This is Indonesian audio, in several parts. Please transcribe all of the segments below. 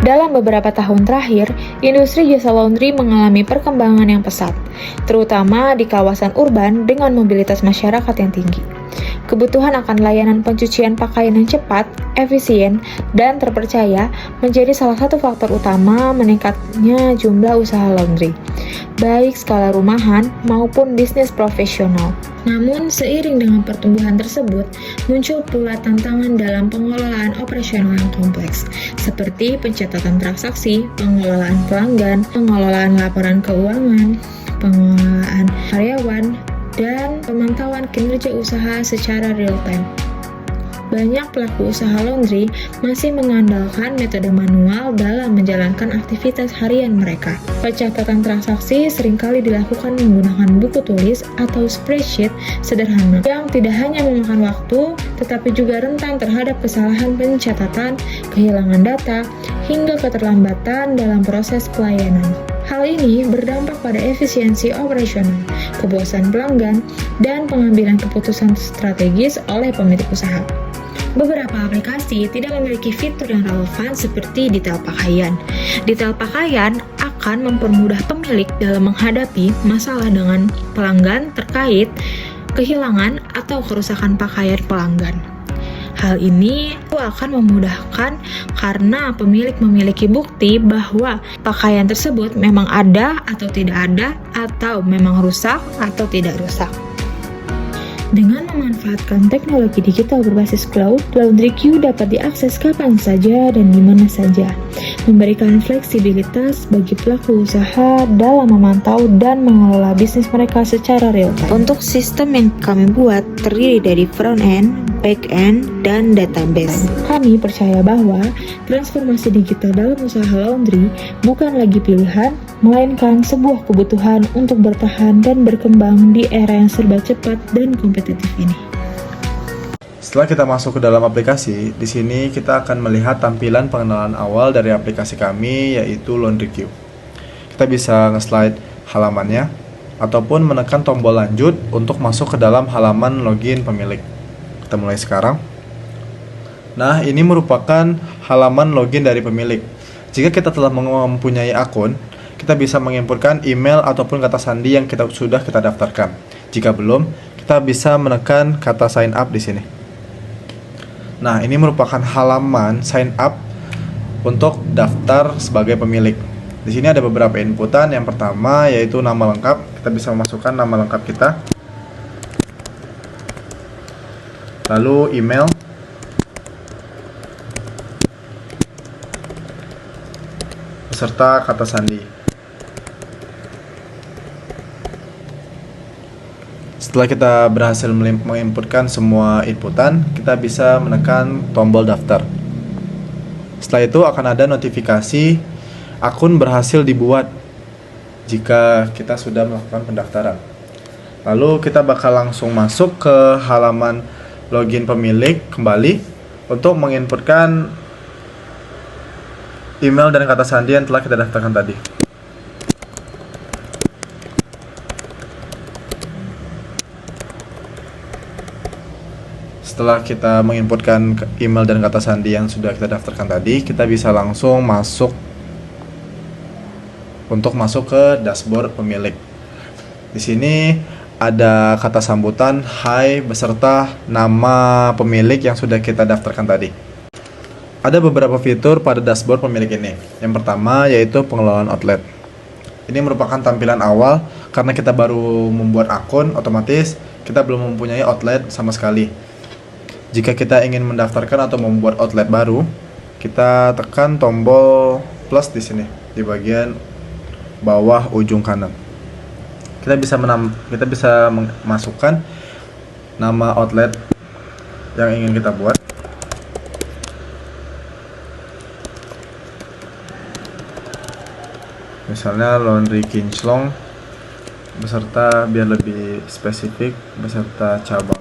Dalam beberapa tahun terakhir, industri jasa laundry mengalami perkembangan yang pesat, terutama di kawasan urban dengan mobilitas masyarakat yang tinggi. Kebutuhan akan layanan pencucian pakaian yang cepat, efisien, dan terpercaya menjadi salah satu faktor utama meningkatnya jumlah usaha laundry, baik skala rumahan maupun bisnis profesional. Namun, seiring dengan pertumbuhan tersebut, muncul pula tantangan dalam pengelolaan operasional yang kompleks, seperti pencatatan transaksi, pengelolaan pelanggan, pengelolaan laporan keuangan, pengelolaan karyawan, dan pemantauan kinerja usaha secara real-time. Banyak pelaku usaha laundry masih mengandalkan metode manual dalam menjalankan aktivitas harian mereka. Pencatatan transaksi seringkali dilakukan menggunakan buku tulis atau spreadsheet sederhana yang tidak hanya memakan waktu, tetapi juga rentan terhadap kesalahan pencatatan, kehilangan data, hingga keterlambatan dalam proses pelayanan. Hal ini berdampak pada efisiensi operasional, kepuasan pelanggan, dan pengambilan keputusan strategis oleh pemilik usaha. Beberapa aplikasi tidak memiliki fitur yang relevan seperti detail pakaian. Detail pakaian akan mempermudah pemilik dalam menghadapi masalah dengan pelanggan terkait kehilangan atau kerusakan pakaian pelanggan. Hal ini akan memudahkan karena pemilik memiliki bukti bahwa pakaian tersebut memang ada atau tidak ada, atau memang rusak atau tidak rusak. Dengan memanfaatkan teknologi digital berbasis cloud, Laundry Queue dapat diakses kapan saja dan di mana saja, memberikan fleksibilitas bagi pelaku usaha dalam memantau dan mengelola bisnis mereka secara real-time. Untuk sistem yang kami buat terdiri dari front-end, back-end, dan database. Kami percaya bahwa transformasi digital dalam usaha laundry bukan lagi pilihan, melainkan sebuah kebutuhan untuk bertahan dan berkembang di era yang serba cepat dan kompetitif ini. Setelah kita masuk ke dalam aplikasi, di sini kita akan melihat tampilan pengenalan awal dari aplikasi kami, yaitu Laundry Queue. Kita bisa nge-slide halamannya, ataupun menekan tombol lanjut untuk masuk ke dalam halaman login pemilik. Kita mulai sekarang. Nah, ini merupakan halaman login dari pemilik. Jika kita telah mempunyai akun, kita bisa menginputkan email ataupun kata sandi yang sudah kita daftarkan. Jika belum, kita bisa menekan kata sign up di sini. Nah, ini merupakan halaman sign up untuk daftar sebagai pemilik. Di sini ada beberapa inputan. Yang pertama yaitu nama lengkap. Kita bisa memasukkan nama lengkap kita. Lalu email, beserta kata sandi. Setelah kita berhasil menginputkan semua inputan, kita bisa menekan tombol daftar. Setelah itu akan ada notifikasi akun berhasil dibuat jika kita sudah melakukan pendaftaran. Lalu kita bakal langsung masuk ke halaman login pemilik kembali untuk menginputkan email dan kata sandi yang telah kita daftarkan tadi. Setelah kita menginputkan email dan kata sandi yang sudah kita daftarkan tadi, kita bisa langsung masuk ke dashboard pemilik. Di sini ada kata sambutan hai beserta nama pemilik yang sudah kita daftarkan tadi. Ada beberapa fitur pada dashboard pemilik ini. Yang pertama yaitu pengelolaan outlet. Ini merupakan tampilan awal karena kita baru membuat akun, otomatis kita belum mempunyai outlet sama sekali. Jika kita ingin mendaftarkan atau membuat outlet baru, kita tekan tombol plus di sini di bagian bawah ujung kanan. Kita bisa memasukkan nama outlet yang ingin kita buat. Misalnya Laundry Kinclong beserta, biar lebih spesifik, beserta cabang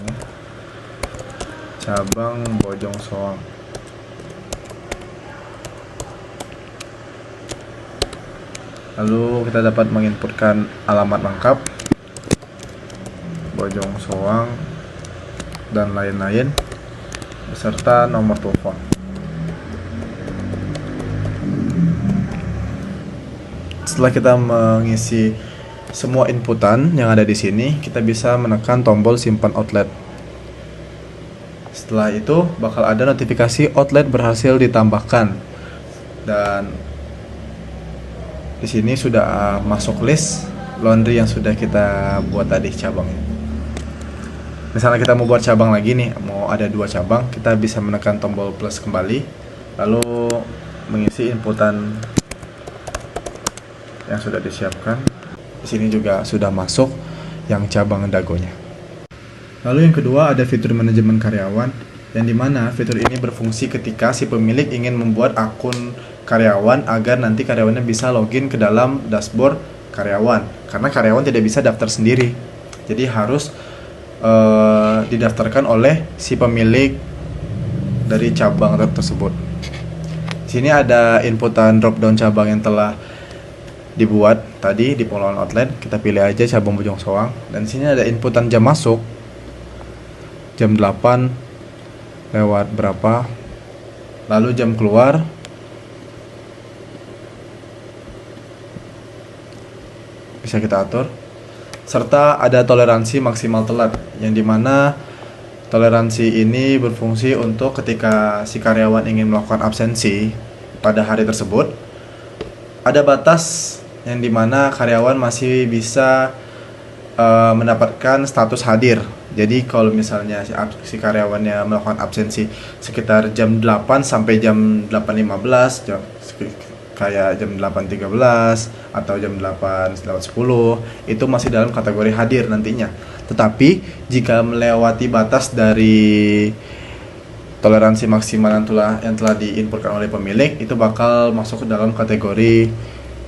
Bojong Soang. Lalu kita dapat menginputkan alamat lengkap, Bojong Soang, dan lain-lain, beserta nomor telepon. setelah kita mengisi semua inputan yang ada di sini, kita bisa menekan tombol simpan outlet. Setelah itu bakal ada notifikasi outlet berhasil ditambahkan, dan di sini sudah masuk list laundry yang sudah kita buat tadi cabangnya. Misalnya kita mau buat cabang lagi nih, mau ada 2 cabang, kita bisa menekan tombol plus kembali, lalu mengisi inputan yang sudah disiapkan. Di sini juga sudah masuk yang cabang dagonya. Lalu yang kedua ada fitur manajemen karyawan, yang dimana fitur ini berfungsi ketika si pemilik ingin membuat akun karyawan agar nanti karyawannya bisa login ke dalam dashboard karyawan, karena karyawan tidak bisa daftar sendiri, jadi harus didaftarkan oleh si pemilik dari cabang tersebut. Di sini ada inputan drop down cabang yang telah dibuat tadi di pengelolaan outlet. Kita pilih aja cabang Bojong Soang, dan di sini ada inputan jam masuk, jam 8 lewat berapa, lalu jam keluar, bisa kita atur, serta ada toleransi maksimal telat, yang dimana toleransi ini berfungsi untuk ketika si karyawan ingin melakukan absensi pada hari tersebut, ada batas yang dimana karyawan masih bisa mendapatkan status hadir. Jadi kalau misalnya si karyawannya melakukan absensi sekitar jam 8 sampai jam 8.15, kayak jam 8.13 atau jam 8.10, itu masih dalam kategori hadir nantinya. Tetapi jika melewati batas dari toleransi maksimal yang telah diinputkan oleh pemilik, itu bakal masuk ke dalam kategori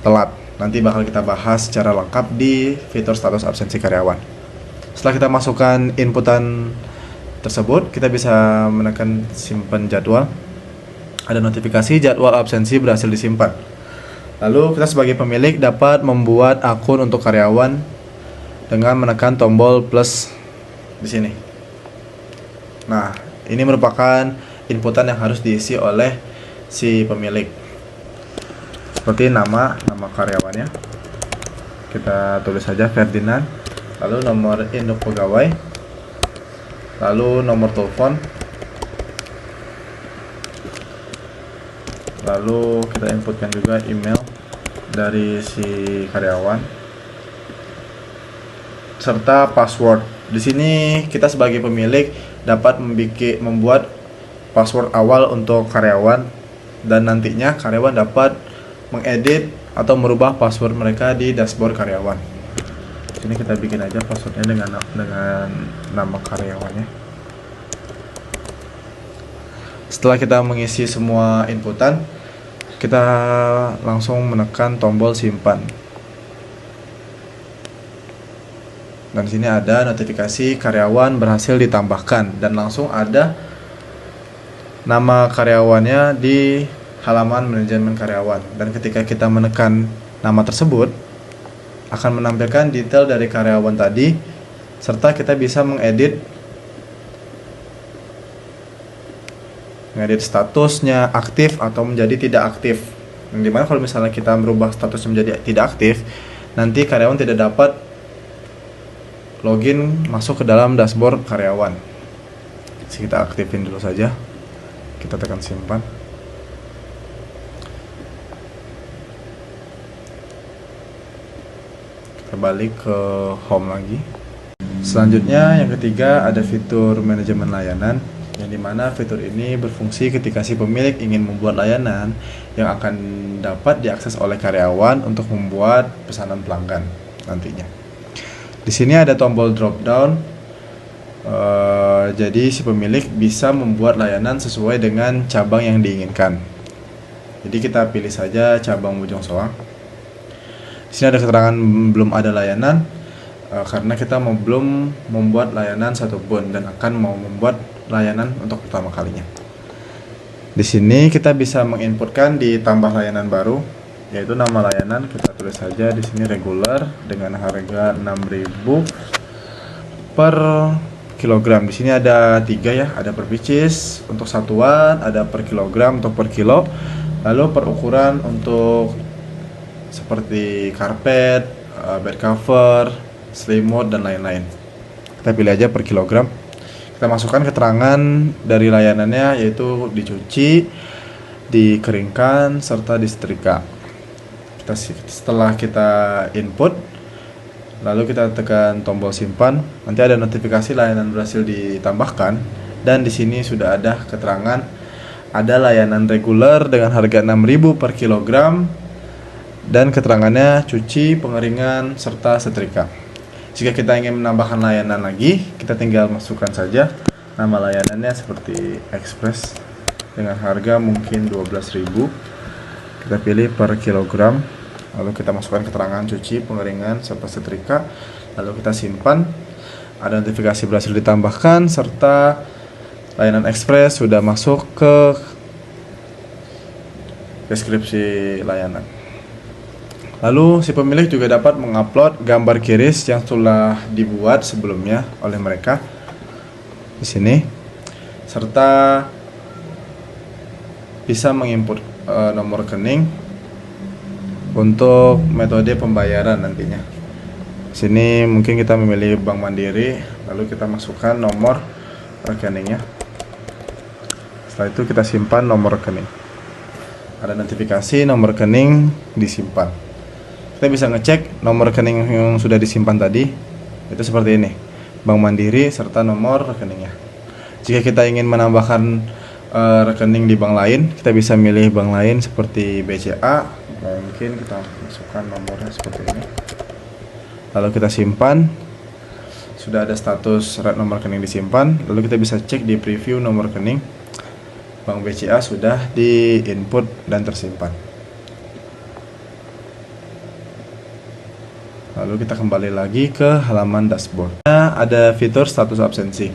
telat. Nanti bakal kita bahas secara lengkap di fitur status absensi karyawan. Setelah kita masukkan inputan tersebut, kita bisa menekan simpan jadwal. Ada notifikasi jadwal absensi berhasil disimpan. Lalu kita sebagai pemilik dapat membuat akun untuk karyawan dengan menekan tombol plus di sini. Nah, ini merupakan inputan yang harus diisi oleh si pemilik. Seperti nama karyawannya, kita tulis saja Ferdinand, lalu nomor induk pegawai, lalu nomor telepon, lalu kita inputkan juga email dari si karyawan, serta password. Di sini kita sebagai pemilik dapat membuat password awal untuk karyawan, dan nantinya karyawan dapat mengedit atau merubah password mereka di dashboard karyawan. Sini kita bikin aja passwordnya dengan nama karyawannya. Setelah kita mengisi semua inputan, kita langsung menekan tombol simpan. Dan sini ada notifikasi karyawan berhasil ditambahkan, dan langsung ada nama karyawannya di halaman manajemen karyawan. Dan ketika kita menekan nama tersebut, akan menampilkan detail dari karyawan tadi, serta kita bisa mengedit statusnya aktif atau menjadi tidak aktif. Yang dimana kalau misalnya kita merubah statusnya menjadi tidak aktif, nanti karyawan tidak dapat login masuk ke dalam dashboard karyawan. Jadi kita aktifin dulu saja, kita tekan simpan. Kita balik ke home lagi. Selanjutnya yang ketiga ada fitur manajemen layanan, yang dimana fitur ini berfungsi ketika si pemilik ingin membuat layanan yang akan dapat diakses oleh karyawan untuk membuat pesanan pelanggan nantinya. Di sini ada tombol drop down, jadi si pemilik bisa membuat layanan sesuai dengan cabang yang diinginkan. Jadi kita pilih saja cabang Bojong Soang. Di sini ada keterangan belum ada layanan, karena kita belum membuat layanan satupun dan akan mau membuat layanan untuk pertama kalinya. Di sini kita bisa menginputkan ditambah layanan baru, yaitu nama layanan kita tulis saja di sini regular dengan harga 6.000 per kilogram. Di sini ada 3 ya, ada per pieces untuk satuan, ada per kilogram untuk per kilo, lalu per ukuran untuk seperti karpet, bed cover, selimut dan lain-lain. Kita pilih aja per kilogram. Kita masukkan keterangan dari layanannya, yaitu dicuci, dikeringkan, serta disetrika. Setelah kita input, lalu kita tekan tombol simpan, nanti ada notifikasi layanan berhasil ditambahkan, dan di sini sudah ada keterangan ada layanan reguler dengan harga 6.000 per kilogram, dan keterangannya cuci, pengeringan, serta setrika. Jika kita ingin menambahkan layanan lagi, kita tinggal masukkan saja nama layanannya seperti Express dengan harga mungkin 12.000. Kita pilih per kilogram, lalu kita masukkan keterangan cuci, pengeringan, serta setrika, lalu kita simpan. Ada notifikasi berhasil ditambahkan, serta layanan Express sudah masuk ke deskripsi layanan. Lalu si pemilik juga dapat mengupload gambar kiris yang telah dibuat sebelumnya oleh mereka di sini, serta bisa menginput nomor rekening untuk metode pembayaran nantinya. Di sini mungkin kita memilih Bank Mandiri, lalu kita masukkan nomor rekeningnya. Setelah itu kita simpan nomor rekening. Ada notifikasi nomor rekening disimpan. Kita bisa ngecek nomor rekening yang sudah disimpan tadi, itu seperti ini, Bank Mandiri serta nomor rekeningnya. Jika kita ingin menambahkan rekening di bank lain, kita bisa milih bank lain seperti BCA, mungkin kita masukkan nomornya seperti ini, lalu kita simpan. Sudah ada status nomor rekening disimpan, lalu kita bisa cek di preview nomor rekening Bank BCA sudah di input dan tersimpan. Lalu kita kembali lagi ke halaman dashboard. Nah, ada fitur status absensi.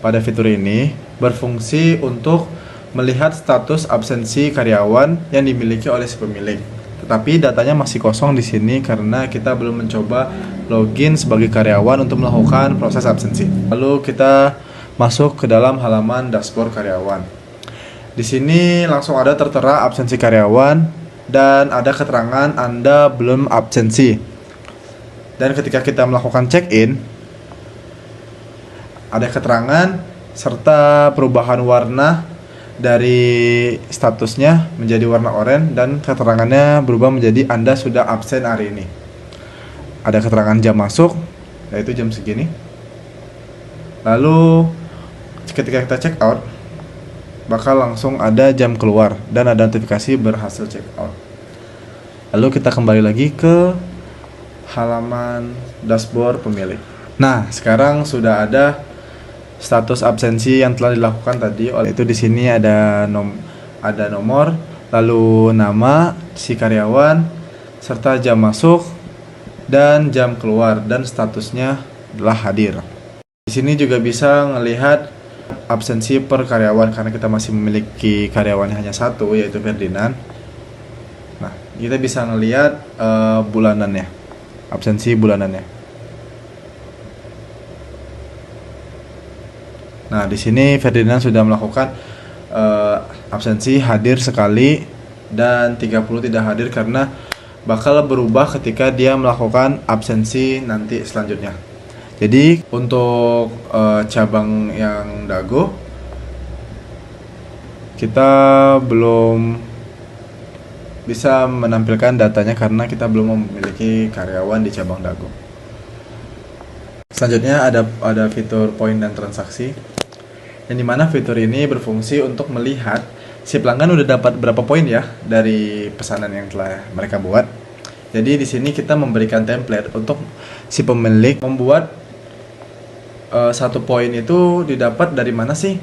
Pada fitur ini berfungsi untuk melihat status absensi karyawan yang dimiliki oleh si pemilik. Tetapi datanya masih kosong di sini karena kita belum mencoba login sebagai karyawan untuk melakukan proses absensi. Lalu kita masuk ke dalam halaman dashboard karyawan. Di sini langsung ada tertera absensi karyawan dan ada keterangan Anda belum absensi. Dan ketika kita melakukan check-in, ada keterangan serta perubahan warna dari statusnya menjadi warna oranye, dan keterangannya berubah menjadi Anda sudah absen hari ini. Ada keterangan jam masuk, yaitu jam segini. Lalu ketika kita check out, bakal langsung ada jam keluar dan ada notifikasi berhasil check out. Lalu kita kembali lagi ke halaman dashboard pemilik. Nah, sekarang sudah ada status absensi yang telah dilakukan tadi. Oleh itu di sini ada nomor, lalu nama si karyawan, serta jam masuk dan jam keluar, dan statusnya adalah hadir. Di sini juga bisa melihat absensi per karyawan karena kita masih memiliki karyawan hanya satu, yaitu Ferdinand. Nah, kita bisa melihat bulanannya. Absensi bulanannya. Nah, di sini Ferdinand sudah melakukan absensi hadir sekali dan 30 tidak hadir karena bakal berubah ketika dia melakukan absensi nanti selanjutnya. Jadi untuk cabang yang Dago kita belum bisa menampilkan datanya karena kita belum memiliki karyawan di cabang Dago. Selanjutnya ada fitur poin dan transaksi, yang dimana fitur ini berfungsi untuk melihat si pelanggan udah dapat berapa poin ya dari pesanan yang telah mereka buat. Jadi di sini kita memberikan template untuk si pemilik membuat satu poin itu didapat dari mana sih.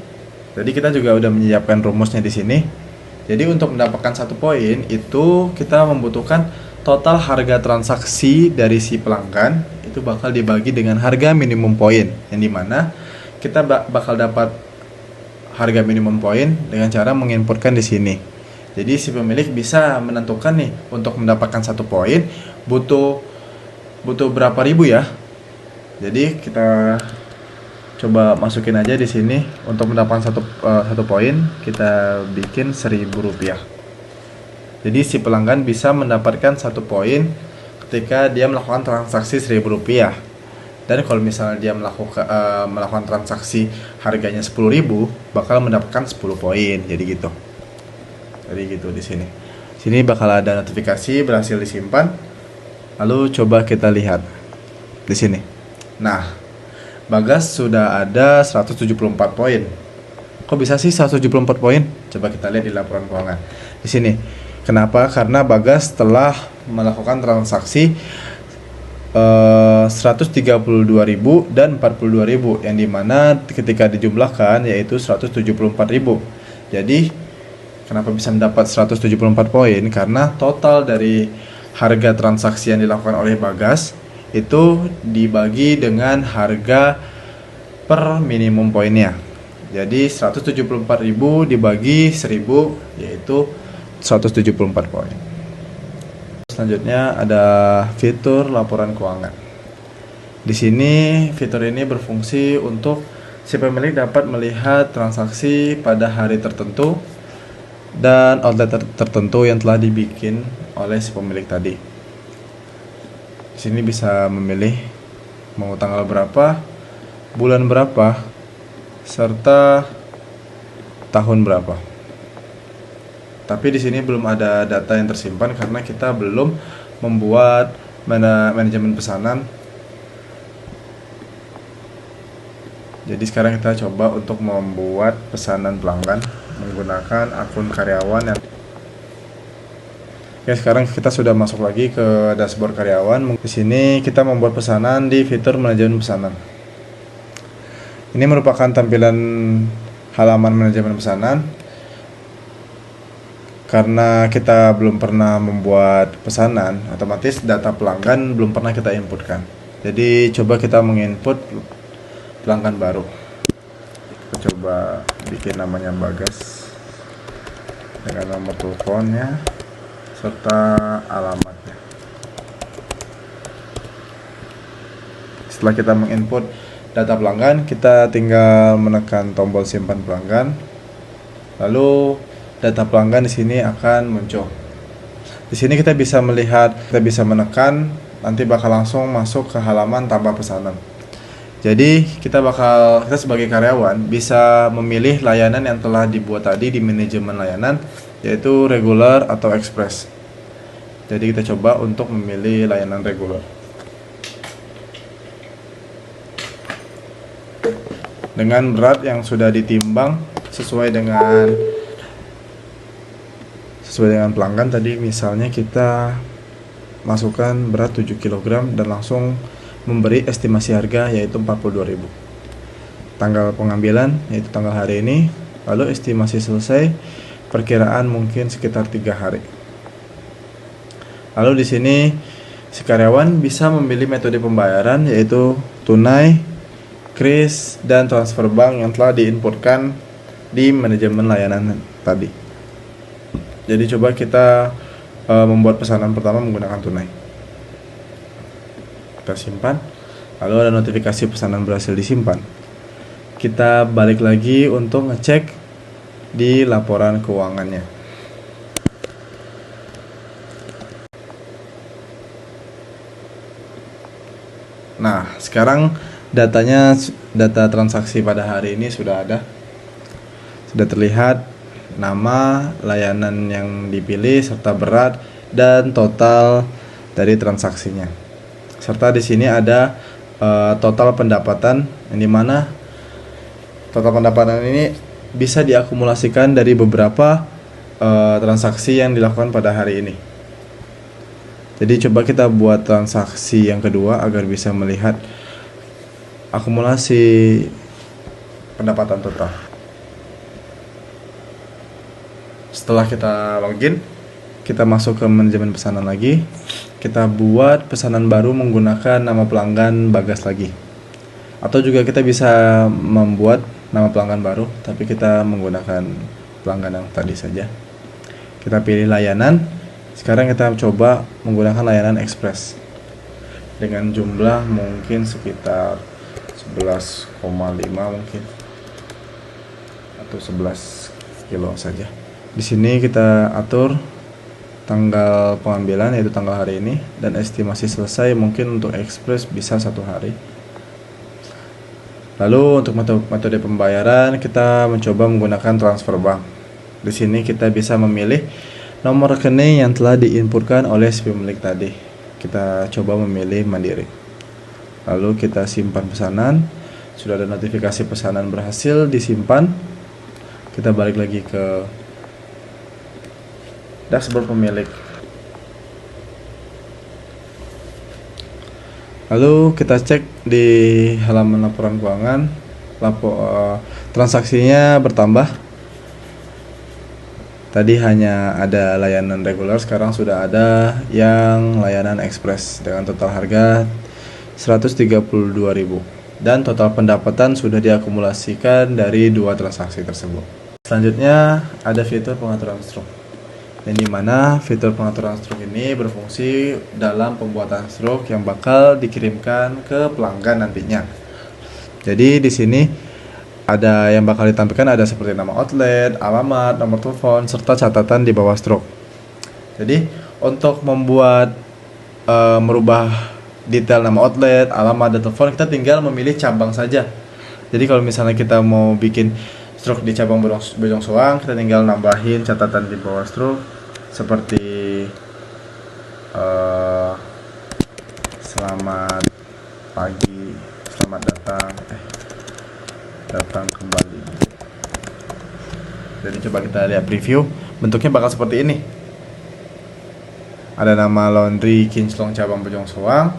Jadi kita juga udah menyiapkan rumusnya di sini. Jadi untuk mendapatkan satu poin itu kita membutuhkan total harga transaksi dari si pelanggan itu bakal dibagi dengan harga minimum poin, yang dimana kita bakal dapat harga minimum poin dengan cara menginputkan di sini. Jadi si pemilik bisa menentukan nih untuk mendapatkan satu poin butuh berapa ribu ya. Jadi kita coba masukin aja di sini untuk mendapatkan satu poin kita bikin Rp1.000. Jadi si pelanggan bisa mendapatkan 1 poin ketika dia melakukan transaksi Rp1.000. Dan kalau misalnya dia melakukan transaksi harganya 10.000, bakal mendapatkan 10 poin. Jadi gitu. Di sini. Sini bakal ada notifikasi berhasil disimpan. Lalu coba kita lihat di sini. Nah, Bagas sudah ada 174 poin. Kok bisa sih 174 poin? Coba kita lihat di laporan keuangan. Di sini. Kenapa? Karena Bagas telah melakukan transaksi 132.000 dan 42.000, yang dimana ketika dijumlahkan yaitu 174.000. Jadi kenapa bisa mendapat 174 poin? Karena total dari harga transaksi yang dilakukan oleh Bagas itu dibagi dengan harga per minimum poinnya. Jadi 174.000 dibagi 1.000 yaitu 174 poin. Selanjutnya ada fitur laporan keuangan. Di sini fitur ini berfungsi untuk si pemilik dapat melihat transaksi pada hari tertentu dan outlet tertentu yang telah dibikin oleh si pemilik tadi. Di sini bisa memilih mau tanggal berapa, bulan berapa, serta tahun berapa. Tapi di sini belum ada data yang tersimpan karena kita belum membuat manajemen pesanan. Jadi sekarang kita coba untuk membuat pesanan pelanggan menggunakan akun karyawan yang. Oke, sekarang kita sudah masuk lagi ke dashboard karyawan. Di sini kita membuat pesanan di fitur manajemen pesanan. Ini merupakan tampilan halaman manajemen pesanan. Karena kita belum pernah membuat pesanan, otomatis data pelanggan belum pernah kita inputkan. Jadi coba kita menginput pelanggan baru. Kita coba bikin namanya Bagas dengan nomor teleponnya serta alamatnya. Setelah kita menginput data pelanggan, kita tinggal menekan tombol simpan pelanggan. Lalu data pelanggan di sini akan muncul. Di sini kita bisa melihat, kita bisa menekan, nanti bakal langsung masuk ke halaman tambah pesanan. Jadi kita sebagai karyawan bisa memilih layanan yang telah dibuat tadi di manajemen layanan, yaitu regular atau express. Jadi kita coba untuk memilih layanan regular. Dengan berat yang sudah ditimbang sesuai dengan pelanggan tadi, misalnya kita masukkan berat 7 kg dan langsung memberi estimasi harga yaitu 42.000. Tanggal pengambilan yaitu tanggal hari ini, lalu estimasi selesai perkiraan mungkin sekitar 3 hari. Lalu di sini si karyawan bisa memilih metode pembayaran yaitu tunai, kris, dan transfer bank yang telah diinputkan di manajemen layanan tadi. Jadi coba kita membuat pesanan pertama menggunakan tunai. Kita simpan. Lalu ada notifikasi pesanan berhasil disimpan. Kita balik lagi untuk ngecek di laporan keuangannya. Nah, sekarang data transaksi pada hari ini sudah ada. Sudah terlihat nama, layanan yang dipilih, serta berat dan total dari transaksinya. Serta di sini ada total pendapatan, yang dimana total pendapatan ini bisa diakumulasikan dari beberapa transaksi yang dilakukan pada hari ini. Jadi coba kita buat transaksi yang kedua agar bisa melihat akumulasi pendapatan total. Setelah kita login, kita masuk ke manajemen pesanan lagi. Kita buat pesanan baru menggunakan nama pelanggan Bagas lagi. Atau juga kita bisa membuat nama pelanggan baru, tapi kita menggunakan pelanggan yang tadi saja. Kita pilih layanan. Sekarang kita coba menggunakan layanan express dengan jumlah mungkin sekitar 11,5 mungkin, atau 11 kilo saja. Di sini kita atur tanggal pengambilan yaitu tanggal hari ini, dan estimasi selesai mungkin untuk Express bisa 1 hari. Lalu untuk metode pembayaran kita mencoba menggunakan transfer bank. Di sini kita bisa memilih nomor rekening yang telah diinputkan oleh si pemilik tadi. Kita coba memilih Mandiri. Lalu kita simpan pesanan. Sudah ada notifikasi pesanan berhasil disimpan. Kita balik lagi ke dashboard pemilik. Lalu kita cek di halaman laporan keuangan, transaksinya bertambah. Tadi hanya ada layanan reguler, sekarang sudah ada yang layanan ekspres dengan total harga 132.000 dan total pendapatan sudah diakumulasikan dari 2 transaksi tersebut. Selanjutnya ada fitur pengaturan stroke, yang dimana fitur pengaturan stroke ini berfungsi dalam pembuatan stroke yang bakal dikirimkan ke pelanggan nantinya. Jadi di sini ada yang bakal ditampilkan, ada seperti nama outlet, alamat, nomor telepon, serta catatan di bawah stroke. Jadi untuk membuat merubah detail nama outlet, alamat, dan telepon, kita tinggal memilih cabang saja. Jadi kalau misalnya kita mau bikin stroke di cabang Bojong Soang, kita tinggal nambahin catatan di bawah stroke seperti selamat pagi, selamat datang kembali. Jadi coba kita lihat preview, bentuknya bakal seperti ini. Ada nama Laundry Kinclong cabang Bojong Soang,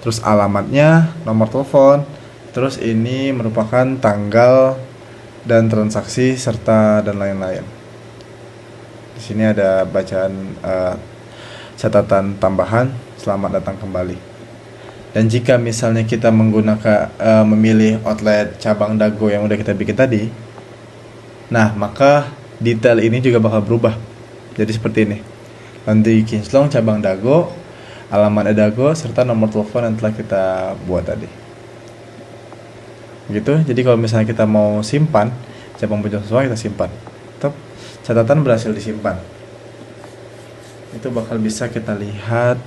terus alamatnya, nomor telepon, terus ini merupakan tanggal dan transaksi serta dan lain-lain. Di sini ada bacaan catatan tambahan, selamat datang kembali. Dan jika misalnya kita menggunakan memilih outlet cabang Dago yang udah kita bikin tadi, nah maka detail ini juga bakal berubah. Jadi seperti ini, Laundry Kinclong cabang Dago, alamat Dago, serta nomor telepon yang telah kita buat tadi. Gitu. Jadi kalau misalnya kita mau simpan cabang Bojong Soang, kita simpan. Tetap catatan berhasil disimpan. Itu bakal bisa kita lihat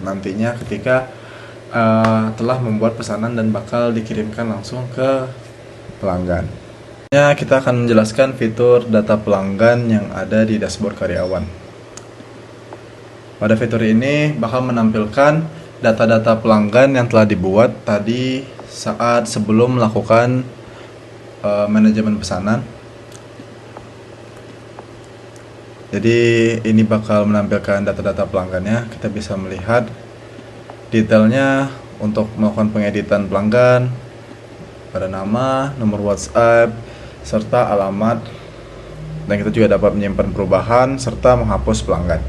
nantinya ketika telah membuat pesanan dan bakal dikirimkan langsung ke pelanggan. Ya, kita akan menjelaskan fitur data pelanggan yang ada di dashboard karyawan. Pada fitur ini bakal menampilkan data-data pelanggan yang telah dibuat tadi saat sebelum melakukan manajemen pesanan. Jadi ini bakal menampilkan data-data pelanggannya. Kita bisa melihat detailnya untuk melakukan pengeditan pelanggan, pada nama, nomor WhatsApp, serta alamat. Dan kita juga dapat menyimpan perubahan serta menghapus pelanggan.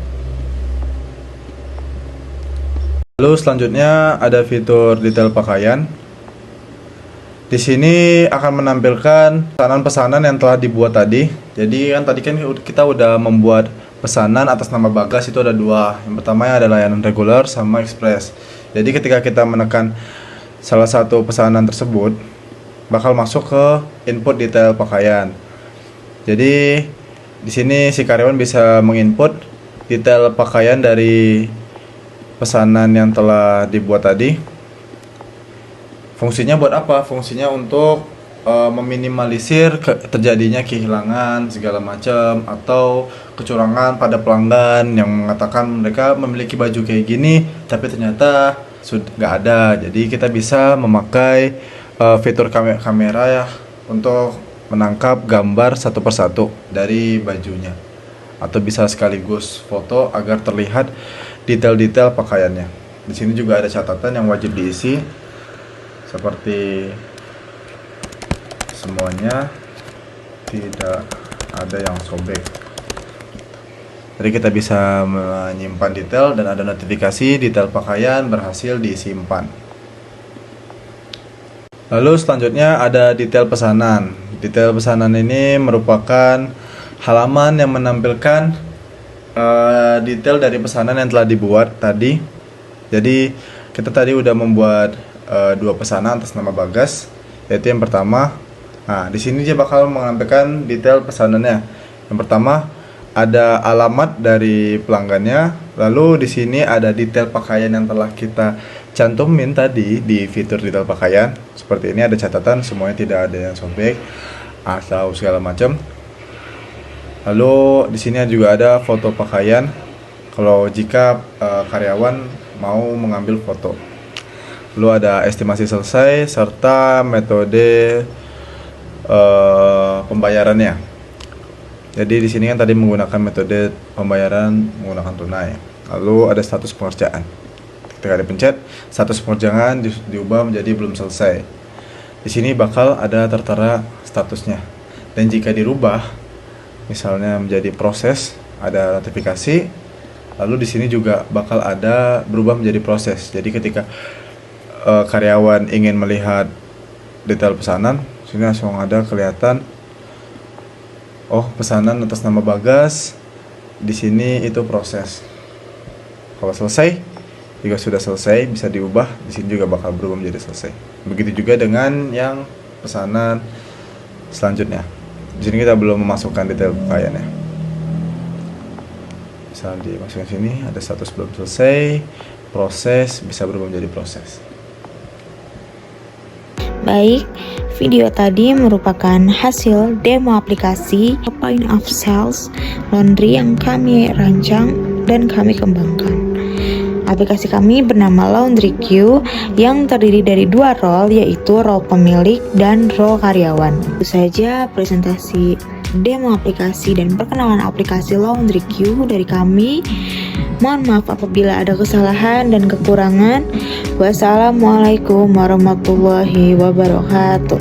Lalu selanjutnya ada fitur detail pakaian. Di sini akan menampilkan pesanan-pesanan yang telah dibuat tadi. Jadi kan tadi kan kita udah membuat pesanan atas nama Bagas, itu ada 2. Yang pertama ada layanan reguler sama express. Jadi ketika kita menekan salah satu pesanan tersebut, bakal masuk ke input detail pakaian. Jadi di sini si karyawan bisa menginput detail pakaian dari pesanan yang telah dibuat tadi. Fungsinya buat apa? Fungsinya untuk meminimalisir terjadinya kehilangan segala macam atau kecurangan pada pelanggan yang mengatakan mereka memiliki baju kayak gini tapi ternyata sudah nggak ada. Jadi kita bisa memakai fitur kamera ya untuk menangkap gambar satu persatu dari bajunya, atau bisa sekaligus foto agar terlihat detail-detail pakaiannya. Di sini juga ada catatan yang wajib diisi, seperti semuanya tidak ada yang sobek. Jadi kita bisa menyimpan detail dan ada notifikasi detail pakaian berhasil disimpan. Lalu selanjutnya ada detail pesanan. Detail pesanan ini merupakan halaman yang menampilkan detail dari pesanan yang telah dibuat tadi. Jadi kita tadi udah membuat 2 pesanan atas nama Bagas, yaitu yang pertama Nah, di sini dia bakal menyampaikan detail pesanannya. Yang pertama, ada alamat dari pelanggannya, lalu di sini ada detail pakaian yang telah kita cantumin tadi di fitur detail pakaian. Seperti ini ada catatan, semuanya tidak ada yang sobek atau segala macam. Lalu di sini juga ada foto pakaian kalau jika karyawan mau mengambil foto. Lalu ada estimasi selesai serta metode pembayarannya. Jadi di sini kan tadi menggunakan metode pembayaran menggunakan tunai. Lalu ada status pengerjaan. Ketika dipencet, status pengerjaan diubah menjadi belum selesai. Di sini bakal ada tertera statusnya. Dan jika dirubah, misalnya menjadi proses, ada notifikasi. Lalu di sini juga bakal ada berubah menjadi proses. Jadi ketika karyawan ingin melihat detail pesanan, sini langsung ada kelihatan, oh pesanan atas nama Bagas, di sini itu proses. Kalau selesai, juga sudah selesai, bisa diubah, di sini juga bakal berubah menjadi selesai. Begitu juga dengan yang pesanan selanjutnya. Di sini kita belum memasukkan detail pakaiannya. Bisa dimasukkan sini, ada status belum selesai, proses bisa berubah menjadi proses. Baik, video tadi merupakan hasil demo aplikasi Point of Sales Laundry yang kami rancang dan kami kembangkan. Aplikasi kami bernama Laundry Queue yang terdiri dari 2 role, yaitu role pemilik dan role karyawan. Itu saja presentasi demo aplikasi dan perkenalan aplikasi Laundry Queue dari kami. Mohon maaf apabila ada kesalahan dan kekurangan. Wassalamualaikum warahmatullahi wabarakatuh.